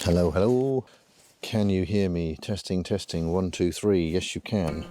Hello, hello. Can you hear me? Testing, testing. 1, 2, 3. Yes, you can.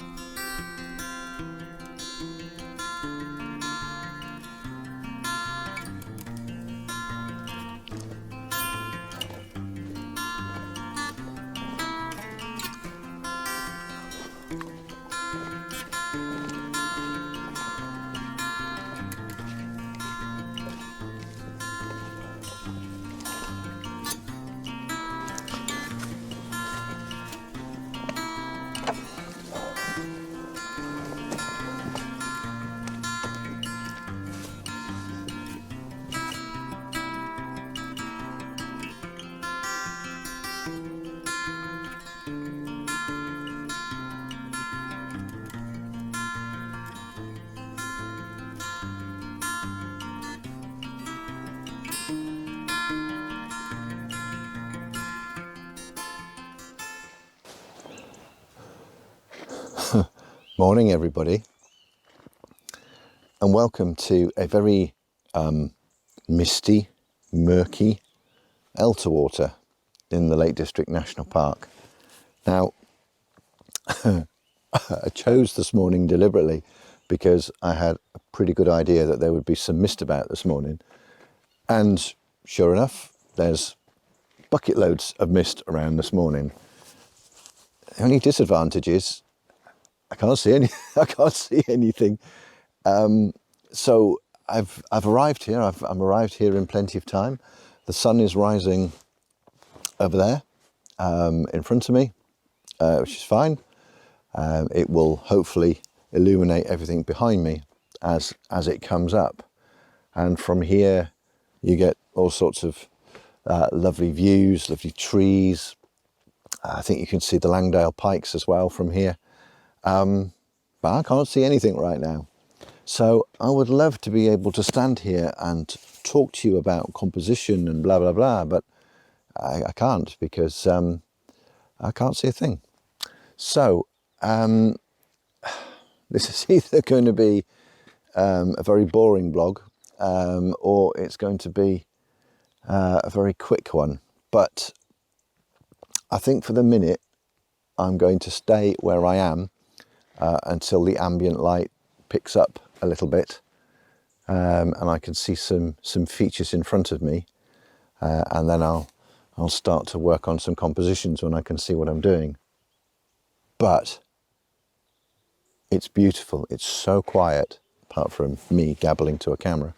Morning, everybody, and welcome to a very misty, murky Elterwater in the Lake District National Park. Now, I chose this morning deliberately because I had a pretty good idea that there would be some mist about this morning, and sure enough, there's bucket loads of mist around this morning. The only disadvantage is I can't see anything. So I've arrived here. I'm arrived here in plenty of time. The sun is rising over there in front of me, which is fine. It will hopefully illuminate everything behind me as it comes up. And from here, you get all sorts of lovely views, lovely trees. I think you can see the Langdale Pikes as well from here. But I can't see anything right now. So I would love to be able to stand here and talk to you about composition and blah, blah, blah, but I can't because I can't see a thing. So this is either going to be a very boring blog or it's going to be a very quick one. But I think for the minute, I'm going to stay where I am until the ambient light picks up a little bit and I can see some features in front of me, and then I'll start to work on some compositions when I can see what I'm doing. But it's beautiful. It's so quiet, apart from me gabbling to a camera.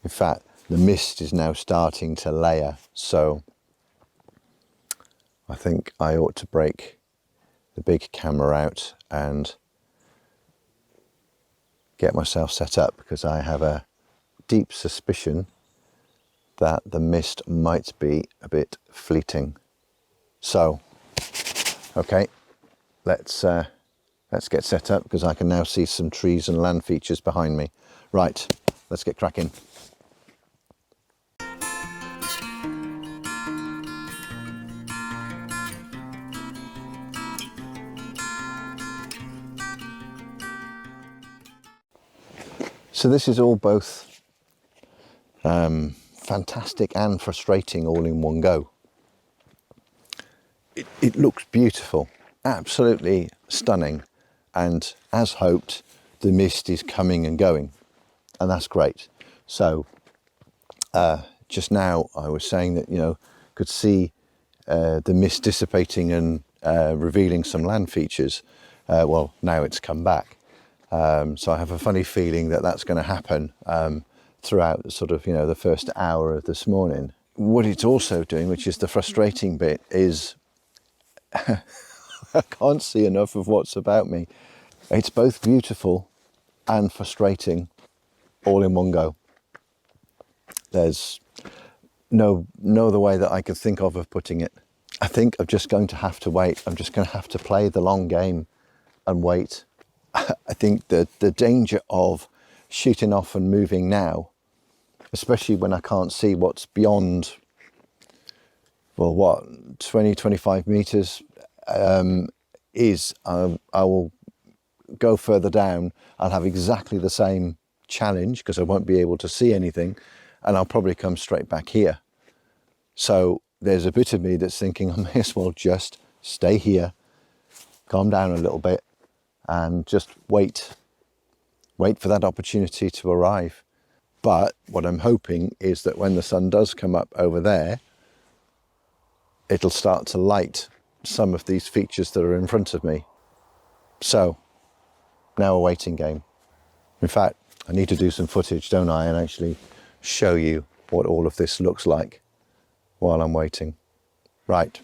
In fact, the mist is now starting to layer, so I think I ought to break the big camera out and get myself set up, because I have a deep suspicion that the mist might be a bit fleeting. So, okay, let's get set up, because I can now see some trees and land features behind me. Right, let's get cracking. So this is all both fantastic and frustrating all in one go. It looks beautiful, absolutely stunning, and as hoped, the mist is coming and going, and that's great. So just now I was saying that, could see the mist dissipating and revealing some land features. Well, now it's come back. So I have a funny feeling that that's going to happen throughout sort of, the first hour of this morning. What it's also doing, which is the frustrating bit, is I can't see enough of what's about me. It's both beautiful and frustrating all in one go. There's no other way that I could think of putting it. I think I'm just going to have to wait. I'm just going to have to play the long game and wait. I think that the danger of shooting off and moving now, especially when I can't see what's beyond, 20, 25 meters, is I will go further down. I'll have exactly the same challenge because I won't be able to see anything, and I'll probably come straight back here. So there's a bit of me that's thinking I may as well just stay here, calm down a little bit, and just wait for that opportunity to arrive. But what I'm hoping is that when the sun does come up over there, it'll start to light some of these features that are in front of me. So now a waiting game. In fact, I need to do some footage, don't I, and actually show you what all of this looks like while I'm waiting. Right,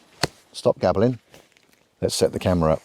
stop gabbling. Let's set the camera up.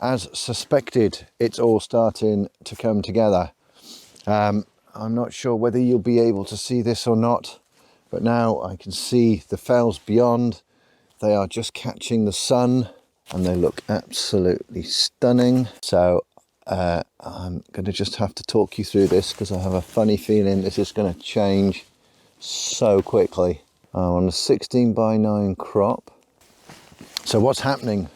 As suspected, it's all starting to come together. I'm not sure whether you'll be able to see this or not, but now I can see the fells beyond. They are just catching the sun and they look absolutely stunning. So I'm going to just have to talk you through this because I have a funny feeling this is going to change so quickly. I'm on a 16:9 crop. So what's happening,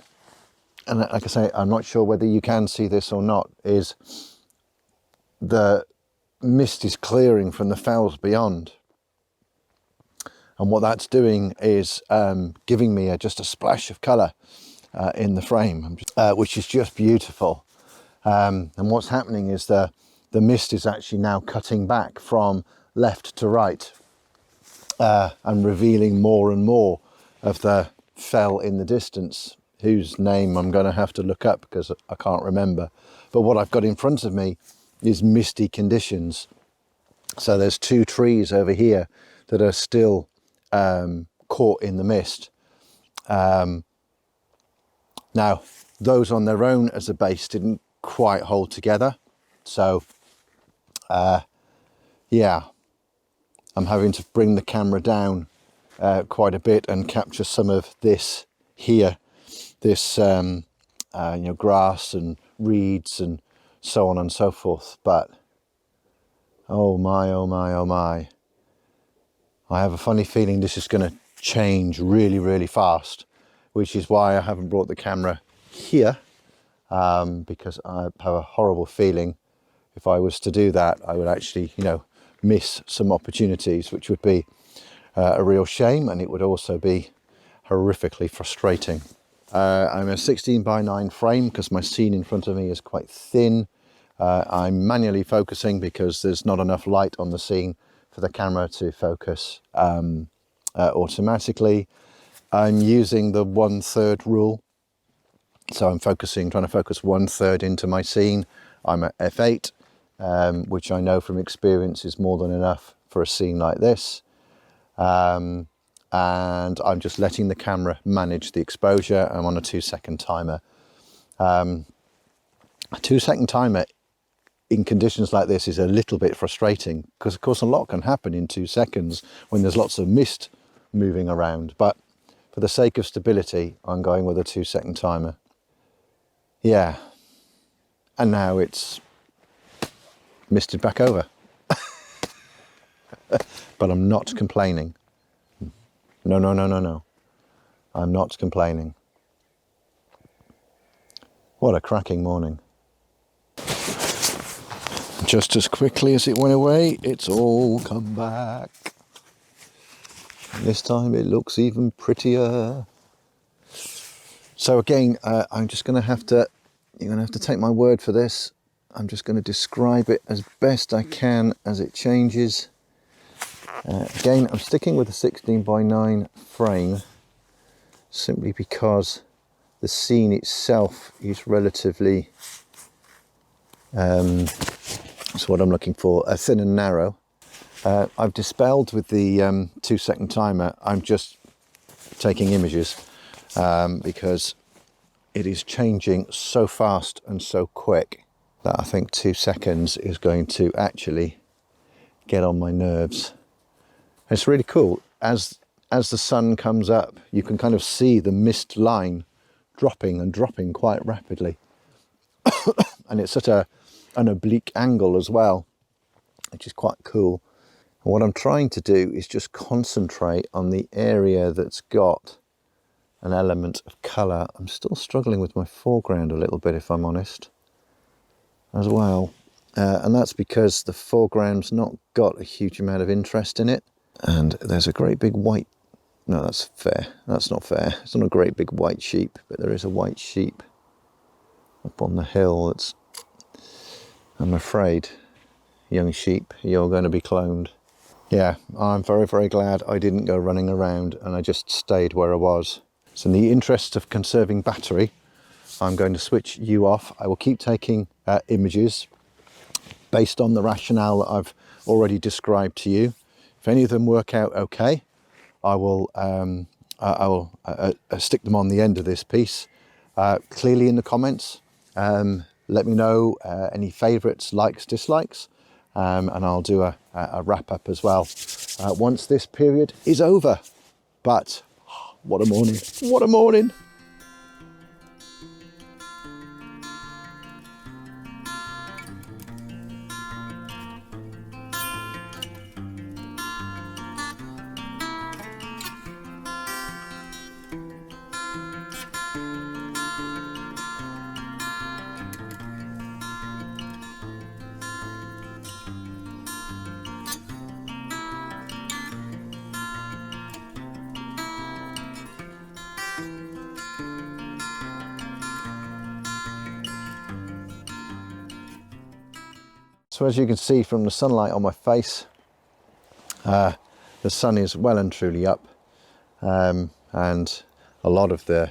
and like I say, I'm not sure whether you can see this or not, is the mist is clearing from the fells beyond. And what that's doing is giving me just a splash of colour in the frame, which is just beautiful. And what's happening is the mist is actually now cutting back from left to right and revealing more and more of the fell in the distance, whose name I'm going to have to look up because I can't remember. But what I've got in front of me is misty conditions. So there's two trees over here that are still caught in the mist. Now, those on their own as a base didn't quite hold together. So, yeah, I'm having to bring the camera down quite a bit and capture some of this here. This, grass and reeds and so on and so forth. But, oh my, oh my, oh my. I have a funny feeling this is going to change really, really fast, which is why I haven't brought the camera here, because I have a horrible feeling if I was to do that, I would actually, miss some opportunities, which would be a real shame, and it would also be horrifically frustrating. I'm a 16:9 frame because my scene in front of me is quite thin. I'm manually focusing because there's not enough light on the scene for the camera to focus automatically. I'm using the 1/3 rule. So I'm trying to focus 1/3 into my scene. I'm at f8, which I know from experience is more than enough for a scene like this. And I'm just letting the camera manage the exposure. I'm on a 2-second timer. A 2-second timer in conditions like this is a little bit frustrating because, of course, a lot can happen in 2 seconds when there's lots of mist moving around. But for the sake of stability, I'm going with a 2-second timer. Yeah. And now it's misted back over. But I'm not complaining. No. I'm not complaining. What a cracking morning. Just as quickly as it went away, it's all come back. And this time it looks even prettier. So again, I'm just going to have to, you're going to have to take my word for this. I'm just going to describe it as best I can as it changes. Again, I'm sticking with the 16:9 frame simply because the scene itself is relatively, that's what I'm looking for, thin and narrow. I've dispelled with the 2-second timer. I'm just taking images because it is changing so fast and so quick. that I think 2 seconds is going to actually get on my nerves. It's really cool. As the sun comes up, you can kind of see the mist line dropping and dropping quite rapidly. And it's at an oblique angle as well, which is quite cool. And what I'm trying to do is just concentrate on the area that's got an element of colour. I'm still struggling with my foreground a little bit, if I'm honest, as well. And that's because the foreground's not got a huge amount of interest in it. And there's a great big white, no, that's fair. That's not fair. It's not a great big white sheep, but there is a white sheep up on the hill that's, I'm afraid, young sheep, you're going to be cloned. Yeah, I'm very, very glad I didn't go running around and I just stayed where I was. So in the interest of conserving battery, I'm going to switch you off. I will keep taking images based on the rationale that I've already described to you. If any of them work out okay, I will stick them on the end of this piece. Clearly in the comments, let me know any favourites, likes, dislikes, and I'll do a wrap up as well once this period is over. But what a morning, what a morning. So as you can see from the sunlight on my face, the sun is well and truly up, and a lot of although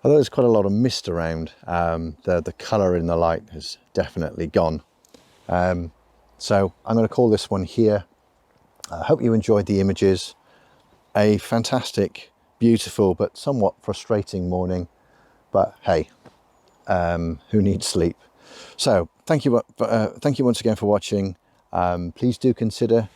there's quite a lot of mist around, the colour in the light has definitely gone. So I'm going to call this one here. I hope you enjoyed the images. A fantastic, beautiful, but somewhat frustrating morning. But hey, who needs sleep? So thank you once again for watching. Please do consider,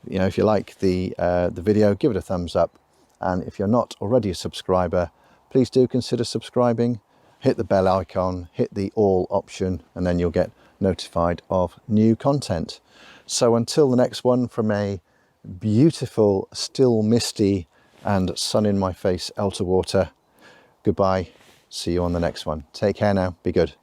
if you like the video, give it a thumbs up. And if you're not already a subscriber, please do consider subscribing. Hit the bell icon, hit the all option, and then you'll get notified of new content. So until the next one, from a beautiful, still misty and sun in my face Elterwater, goodbye. See you on the next one. Take care now. Be good.